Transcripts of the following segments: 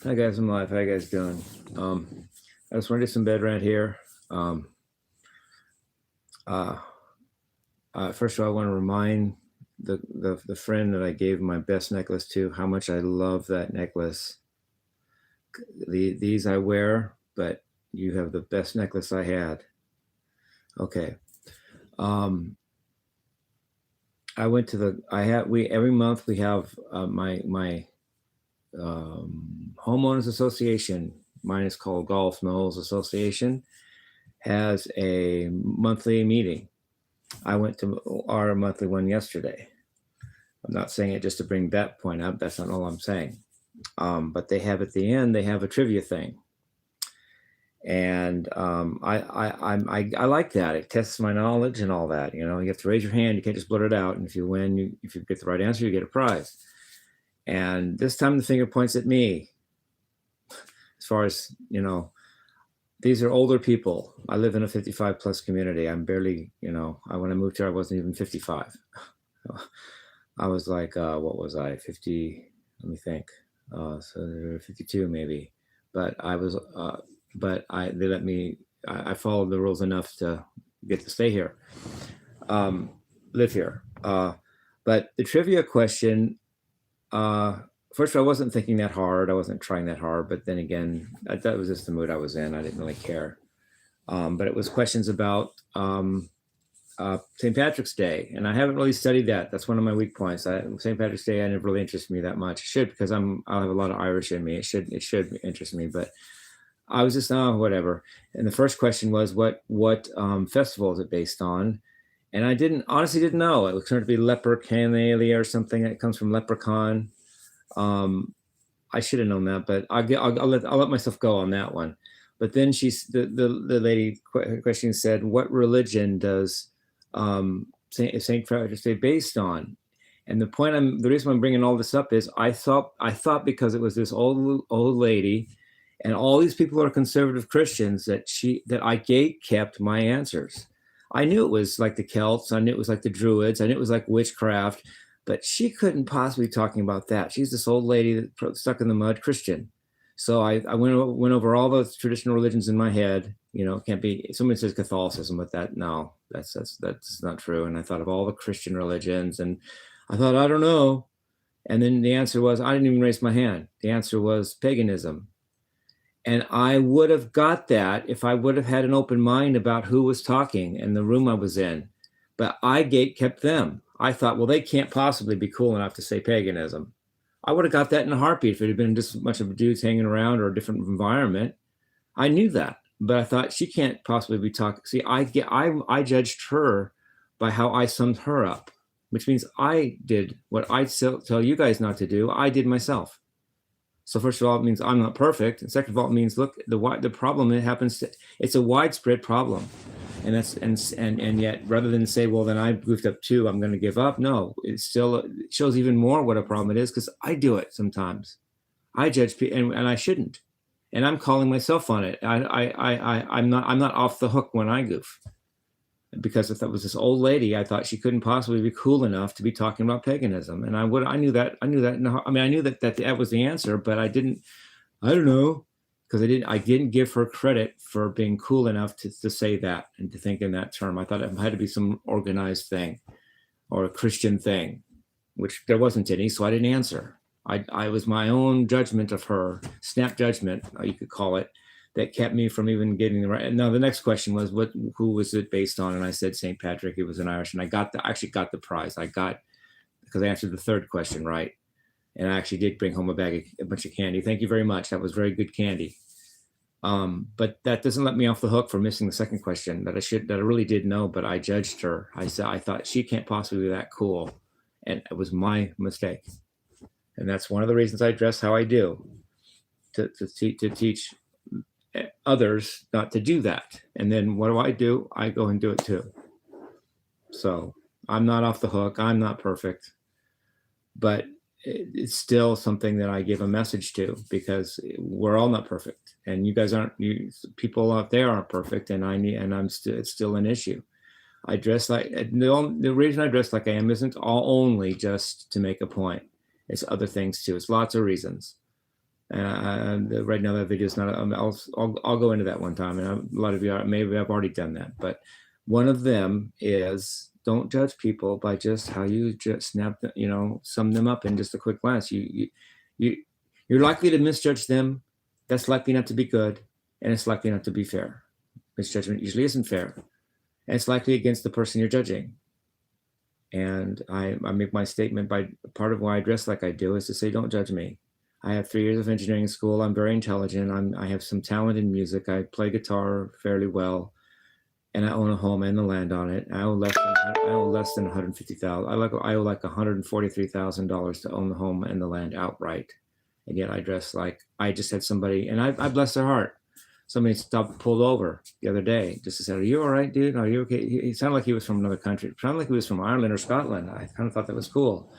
Hi guys, I'm live. How you guys doing? I just want to do some bed rant here. Um, uh, First of all, I want to remind the friend that I gave my best necklace to how much I love that necklace. These I wear, but you have the best necklace I had. Okay. I went to we every month we have my homeowners association. Mine is called Golf Knolls Association. Has a monthly meeting. I went to our monthly one yesterday. I'm not saying it just to bring that point up. That's not all I'm saying. But they have at the end, they have a trivia thing. And I like that. It tests my knowledge and all that. You know, you have to raise your hand. You can't just blurt it out. And if you win, if you get the right answer, you get a prize. And this time the finger points at me. As far as, you know, these are older people. I live in a 55 plus community. I'm barely, you know, when I moved here, I wasn't even 55. I was like, what was I, 50? Let me think. So 52 maybe. But I was, they let me, I followed the rules enough to get to stay here, live here. But the trivia question, first of all, I wasn't thinking that hard. I wasn't trying that hard. But then again, that was just the mood I was in. I didn't really care. But it was questions about St. Patrick's Day, and I haven't really studied that. That's one of my weak points. St. Patrick's Day, I never really interested me that much. It should, because I'll have a lot of Irish in me. It should interest me, but I was just whatever. And the first question was, what festival is it based on? And I honestly didn't know. It turned to be Leprechaun or something that comes from leprechaun. I should have known that, but I'll let myself go on that one. But then the lady question said, what religion does St. Patrick's Day based on? And the reason I'm bringing all this up is I thought because it was this old lady, and all these people are conservative Christians, that I gate kept my answers. I knew it was like the Celts. I knew it was like the Druids. I knew it was like witchcraft, but she couldn't possibly be talking about that. She's this old lady that stuck in the mud Christian. So I went over all those traditional religions in my head. You know, it can't be. Someone says Catholicism, but that's not true. And I thought of all the Christian religions, and I thought, I don't know. And then the answer was, I didn't even raise my hand. The answer was paganism. And I would have got that if I would have had an open mind about who was talking and the room I was in. But I gate kept them. I thought, well, they can't possibly be cool enough to say paganism. I would have got that in a heartbeat if it had been just a bunch of dudes hanging around or a different environment. I knew that, but I thought she can't possibly be talking. See, I judged her by how I summed her up, which means I did what I tell you guys not to do. I did myself. So first of all, it means I'm not perfect, and second of all, it means, look, the problem, it's a widespread problem. And yet rather than say, well, then I goofed up too, I'm going to give up. No, it shows even more what a problem it is, because I do it sometimes. I judge people, and I shouldn't, and I'm calling myself on it. I'm not off the hook when I goof, because if that was this old lady, I thought she couldn't possibly be cool enough to be talking about paganism, and I knew that. I knew that was the answer, but I don't know. Because I didn't give her credit for being cool enough to say that and to think in that term. I thought it had to be some organized thing or a Christian thing, which there wasn't any, so I didn't answer. I was my own judgment of her, snap judgment, you could call it, that kept me from even getting the right. Now the next question was, who was it based on? And I said St. Patrick. It was an Irish, and I actually got the prize. Because I answered the third question right. And I actually did bring home a bunch of candy. Thank you very much. That was very good candy. But that doesn't let me off the hook for missing the second question that I really did know, but I judged her. I thought she can't possibly be that cool. And it was my mistake. And that's one of the reasons I dress how I do, to teach others not to do that. And then what do? I go and do it too. So I'm not off the hook. I'm not perfect, but it's still something that I give a message to, because we're all not perfect, and you guys people out there aren't perfect, and it's still an issue. I dress like, the reason I dress like I am isn't only just to make a point. It's other things too. It's lots of reasons. And right now that video is not, I'll go into that one time, and a lot of you maybe I've already done that, but one of them is, don't judge people by just how you just sum them up in just a quick glance. You're likely to misjudge them. That's likely not to be good, and it's likely not to be fair. Misjudgment usually isn't fair, and it's likely against the person you're judging. And I make my statement by part of why I dress like I do is to say, don't judge me. I have 3 years of engineering school. I'm very intelligent. I have some talent in music. I play guitar fairly well, and I own a home and the land on it. I owe less than $150,000. I owe like $143,000 to own the home and the land outright, and yet I dress like I just had somebody, and I bless their heart. Somebody pulled over the other day just to say, "Are you all right, dude? Are you okay?" He sounded like he was from another country. It sounded like he was from Ireland or Scotland. I kind of thought that was cool.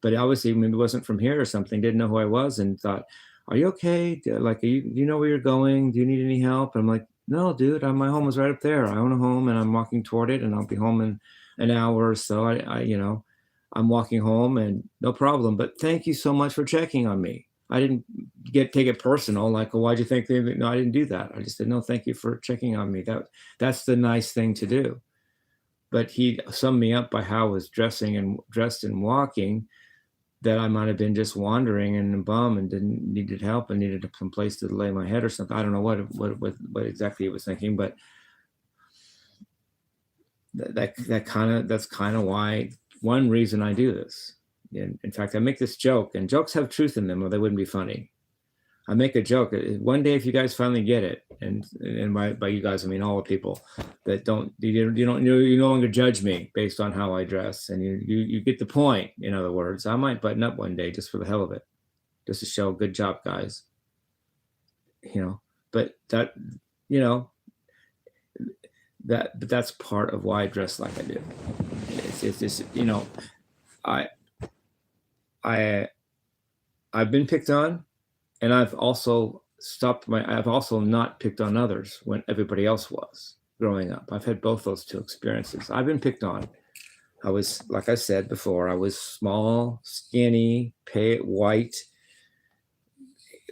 But obviously maybe wasn't from here or something, didn't know who I was, and thought, "Are you okay? Like, do you know where you're going? Do you need any help?" And I'm like, "No, dude, my home is right up there. I own a home and I'm walking toward it, and I'll be home in an hour or so. I'm walking home and no problem. But thank you so much for checking on me." I didn't take it personal, like, "Oh, why'd you think?" No, I didn't do that. I just said, "No, thank you for checking on me." That's the nice thing to do. But he summed me up by how I was dressed and walking, that I might have been just wandering and a bum and needed help and needed some place to lay my head or something. I don't know what exactly he was thinking, but that's kind of why, one reason I do this. In fact, I make this joke, and jokes have truth in them, or they wouldn't be funny. I make a joke. One day, if you guys finally get it, and by you guys, I mean all the people that you no longer judge me based on how I dress, and you get the point. In other words, I might button up one day just for the hell of it, just to show, "Good job, guys." But that's part of why I dress like I do. It's just, I've been picked on, and I've also not picked on others when everybody else was growing up. I've had both those two experiences. I've been picked on. I was, like I said before, I was small, skinny, white,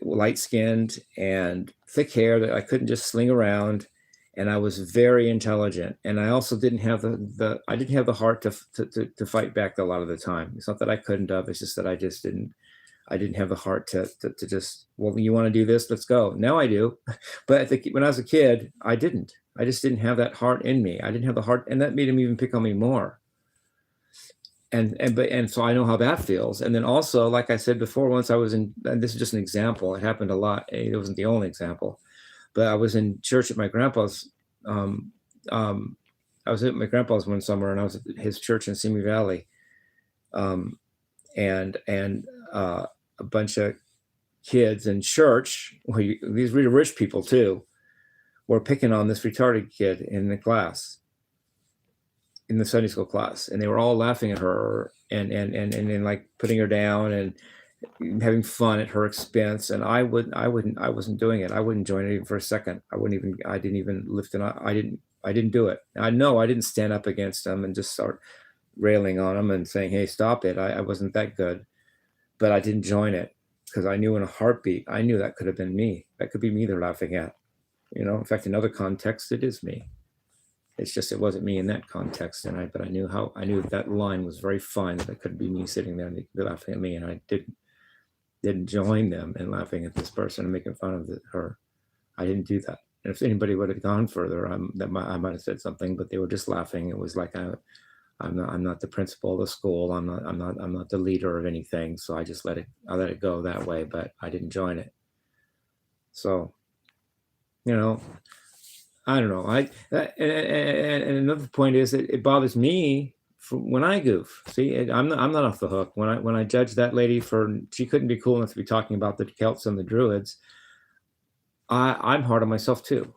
light-skinned, and thick hair that I couldn't just sling around. And I was very intelligent, and I also didn't have the heart to fight back a lot of the time. It's not that I couldn't have; it's just that I didn't have the heart to just, "Well, you want to do this? Let's go." Now I do, but when I was a kid, I didn't. I just didn't have that heart in me. I didn't have the heart, and that made him even pick on me more. And so I know how that feels. And then also, like I said before, once I was in, and this is just an example. It happened a lot. It wasn't the only example. But I was in church at my grandpa's. I was at my grandpa's one summer, and I was at his church in Simi Valley, and a bunch of kids in church, these really rich people too, were picking on this retarded kid in the class, in the Sunday school class, and they were all laughing at her and like putting her down and having fun at her expense. And I wasn't doing it. I wouldn't join it even for a second. I didn't even lift an eye. I didn't do it. I know I didn't stand up against them and just start railing on them and saying, "Hey, stop it." I wasn't that good, but I didn't join it because I knew in a heartbeat, I knew that could have been me. That could be me they're laughing at. In fact, in other contexts, it is me. It's just, it wasn't me in that context. But I knew that line was very fine, that it could be me sitting there and they're laughing at me. And I didn't join them in laughing at this person and making fun of her. I didn't do that. And if anybody would have gone further, I might have said something, but they were just laughing. It was like, I'm not the principal of the school. I'm not the leader of anything. So I just let it go that way, but I didn't join it. So, I don't know. And another point is that it bothers me when I goof. See, I'm not off the hook. When I judge that lady she couldn't be cool enough to be talking about the Celts and the Druids. I'm hard on myself too.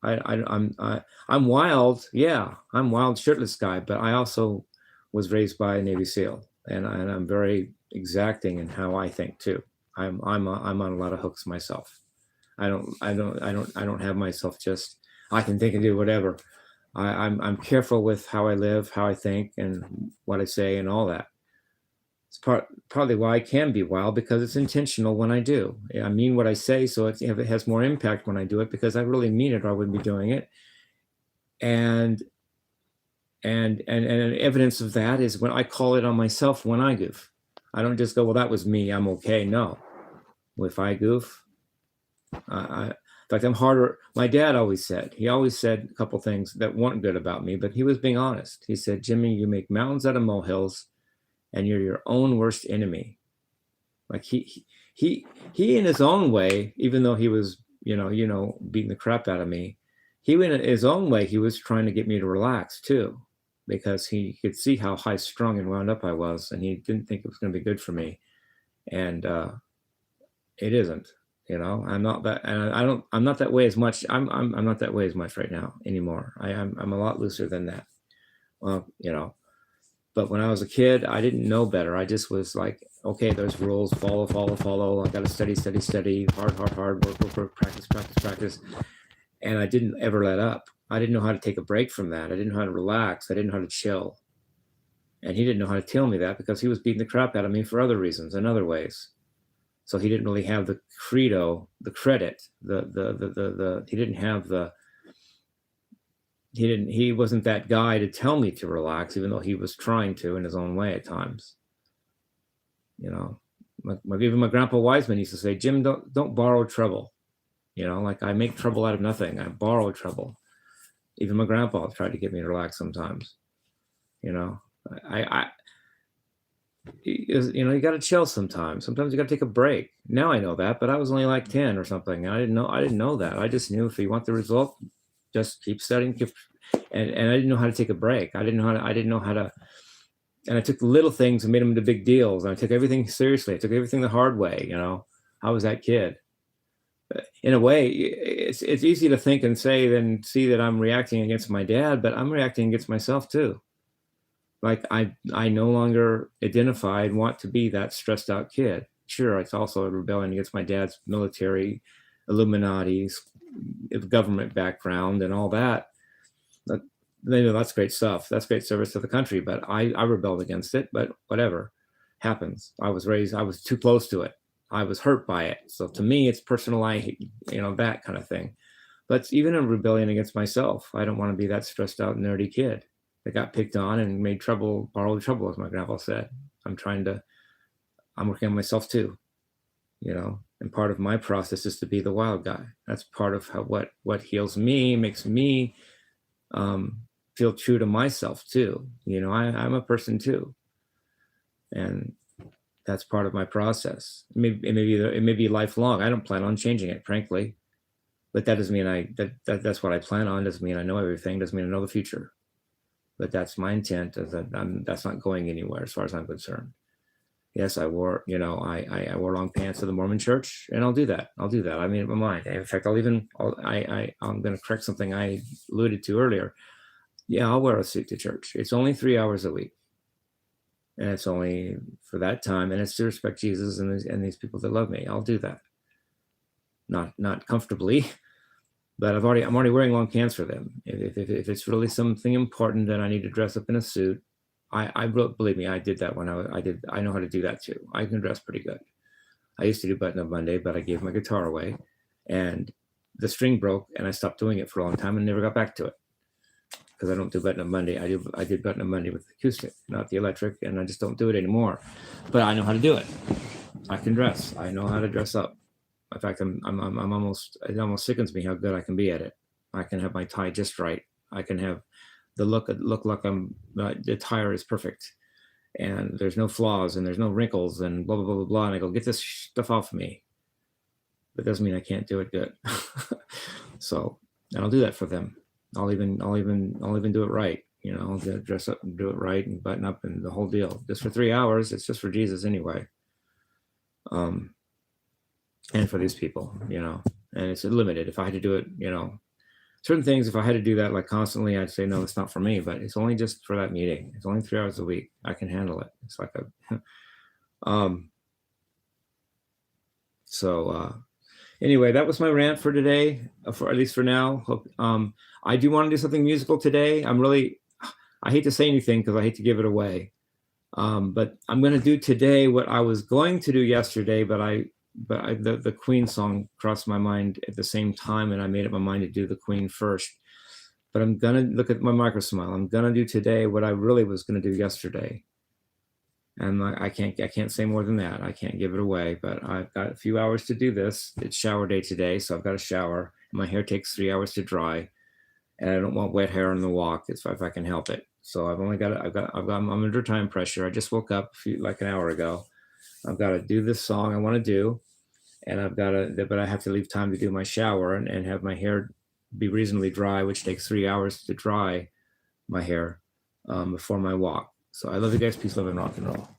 I'm wild. Yeah, I'm wild, shirtless guy. But I also was raised by a Navy SEAL, and I'm very exacting in how I think too. I'm on a lot of hooks myself. I don't have myself just, I can think and do whatever. I'm careful with how I live, how I think, and what I say, and all that. It's partly why I can be wild, because it's intentional when I do. I mean what I say, so it has more impact when I do it, because I really mean it or I wouldn't be doing it. And evidence of that is when I call it on myself when I goof. I don't just go, well, that was me, I'm okay. No. If I goof, in fact, I'm harder. My dad always said a couple things that weren't good about me, but he was being honest. He said, Jimmie, you make mountains out of molehills, and you're your own worst enemy. Like he in his own way, even though he was, beating the crap out of me, he in his own way, he was trying to get me to relax too, because he could see how high strung and wound up I was, and he didn't think it was going to be good for me. And it isn't. I'm not that, and I'm not that way as much. I'm not that way as much right now anymore. I'm a lot looser than that. Well, but when I was a kid, I didn't know better. I just was like, okay, there's rules, follow. I got to study, hard, work, practice. And I didn't ever let up. I didn't know how to take a break from that. I didn't know how to relax. I didn't know how to chill. And he didn't know how to tell me that, because he was beating the crap out of me for other reasons and other ways. So he didn't really have the credo, the credit, he didn't have he wasn't that guy to tell me to relax, even though he was trying to in his own way at times. Even my grandpa Wiseman used to say, Jim, don't borrow trouble. Like I make trouble out of nothing. I borrow trouble. Even my grandpa tried to get me to relax sometimes. You got to chill sometimes. Sometimes you got to take a break. Now I know that, but I was only like 10 or something. And I didn't know that. I just knew if you want the result, just keep studying. And I didn't know how to take a break. I didn't know how to, and I took the little things and made them into big deals. And I took everything seriously. I took everything the hard way. I was that kid. In a way, it's easy to think and say, then see that I'm reacting against my dad, but I'm reacting against myself too. Like I no longer identify and want to be that stressed out kid. Sure, it's also a rebellion against my dad's military, Illuminati, government background and all that. That's great stuff. That's great service to the country, but I rebelled against it, but whatever happens. I was too close to it. I was hurt by it. So to me, it's personal. That kind of thing. But even a rebellion against myself. I don't want to be that stressed out, nerdy kid that got picked on and made trouble, borrowed trouble, as my grandpa said. I'm working on myself too, and part of my process is to be the wild guy. That's part of what heals me, makes me feel true to myself too. I'm a person too. And that's part of my process. It may be lifelong. I don't plan on changing it, frankly, but that doesn't mean that's what I plan on. Doesn't mean I know everything. Doesn't mean I know the future. But that's my intent. That's not going anywhere as far as I'm concerned. Yes, I wore long pants to the Mormon church, and I'll do that. I made up my mind. In fact, I'm going to correct something I alluded to earlier. Yeah, I'll wear a suit to church. It's only 3 hours a week. And it's only for that time, and it's to respect Jesus and these people that love me. I'll do that. Not comfortably, but I'm already wearing long pants for them. If it's really something important that I need to dress up in a suit, believe me, I did that when I know how to do that too. I can dress pretty good. I used to do button-up Monday, but I gave my guitar away, and the string broke, and I stopped doing it for a long time and never got back to it. Because I don't do button-up Monday. I did button-up Monday with the acoustic, not the electric, and I just don't do it anymore. But I know how to do it. I can dress. I know how to dress up. In fact, it almost sickens me how good I can be at it. I can have my tie just right. I can have the look like the attire is perfect, and there's no flaws and there's no wrinkles and blah blah blah blah blah. And I go, get this stuff off of me. That doesn't mean I can't do it good. So, and I'll do that for them. I'll even do it right. I'll dress up and do it right and button up and the whole deal. Just for 3 hours. It's just for Jesus anyway. And for these people, and it's limited. If I had to do it, certain things, if I had to do that like constantly, I'd say, no, it's not for me, but it's only just for that meeting. It's only 3 hours a week. I can handle it. It's like anyway, that was my rant for today, for at least for now. Hope, I do want to do something musical today. I hate to say anything because I hate to give it away. But I'm going to do today what I was going to do yesterday, but the Queen song crossed my mind at the same time, and I made up my mind to do the Queen first. But I'm going to look at my micro smile. I'm going to do today what I really was going to do yesterday. And I can't say more than that. I can't give it away, but I've got a few hours to do this. It's shower day today, so I've got a shower. My hair takes 3 hours to dry, and I don't want wet hair on the walk if I can help it. So I'm under time pressure. I just woke up like an hour ago. I've got to do this song I want to do, and but I have to leave time to do my shower and have my hair be reasonably dry, which takes 3 hours to dry my hair before my walk. So I love you guys. Peace, love, and rock and roll.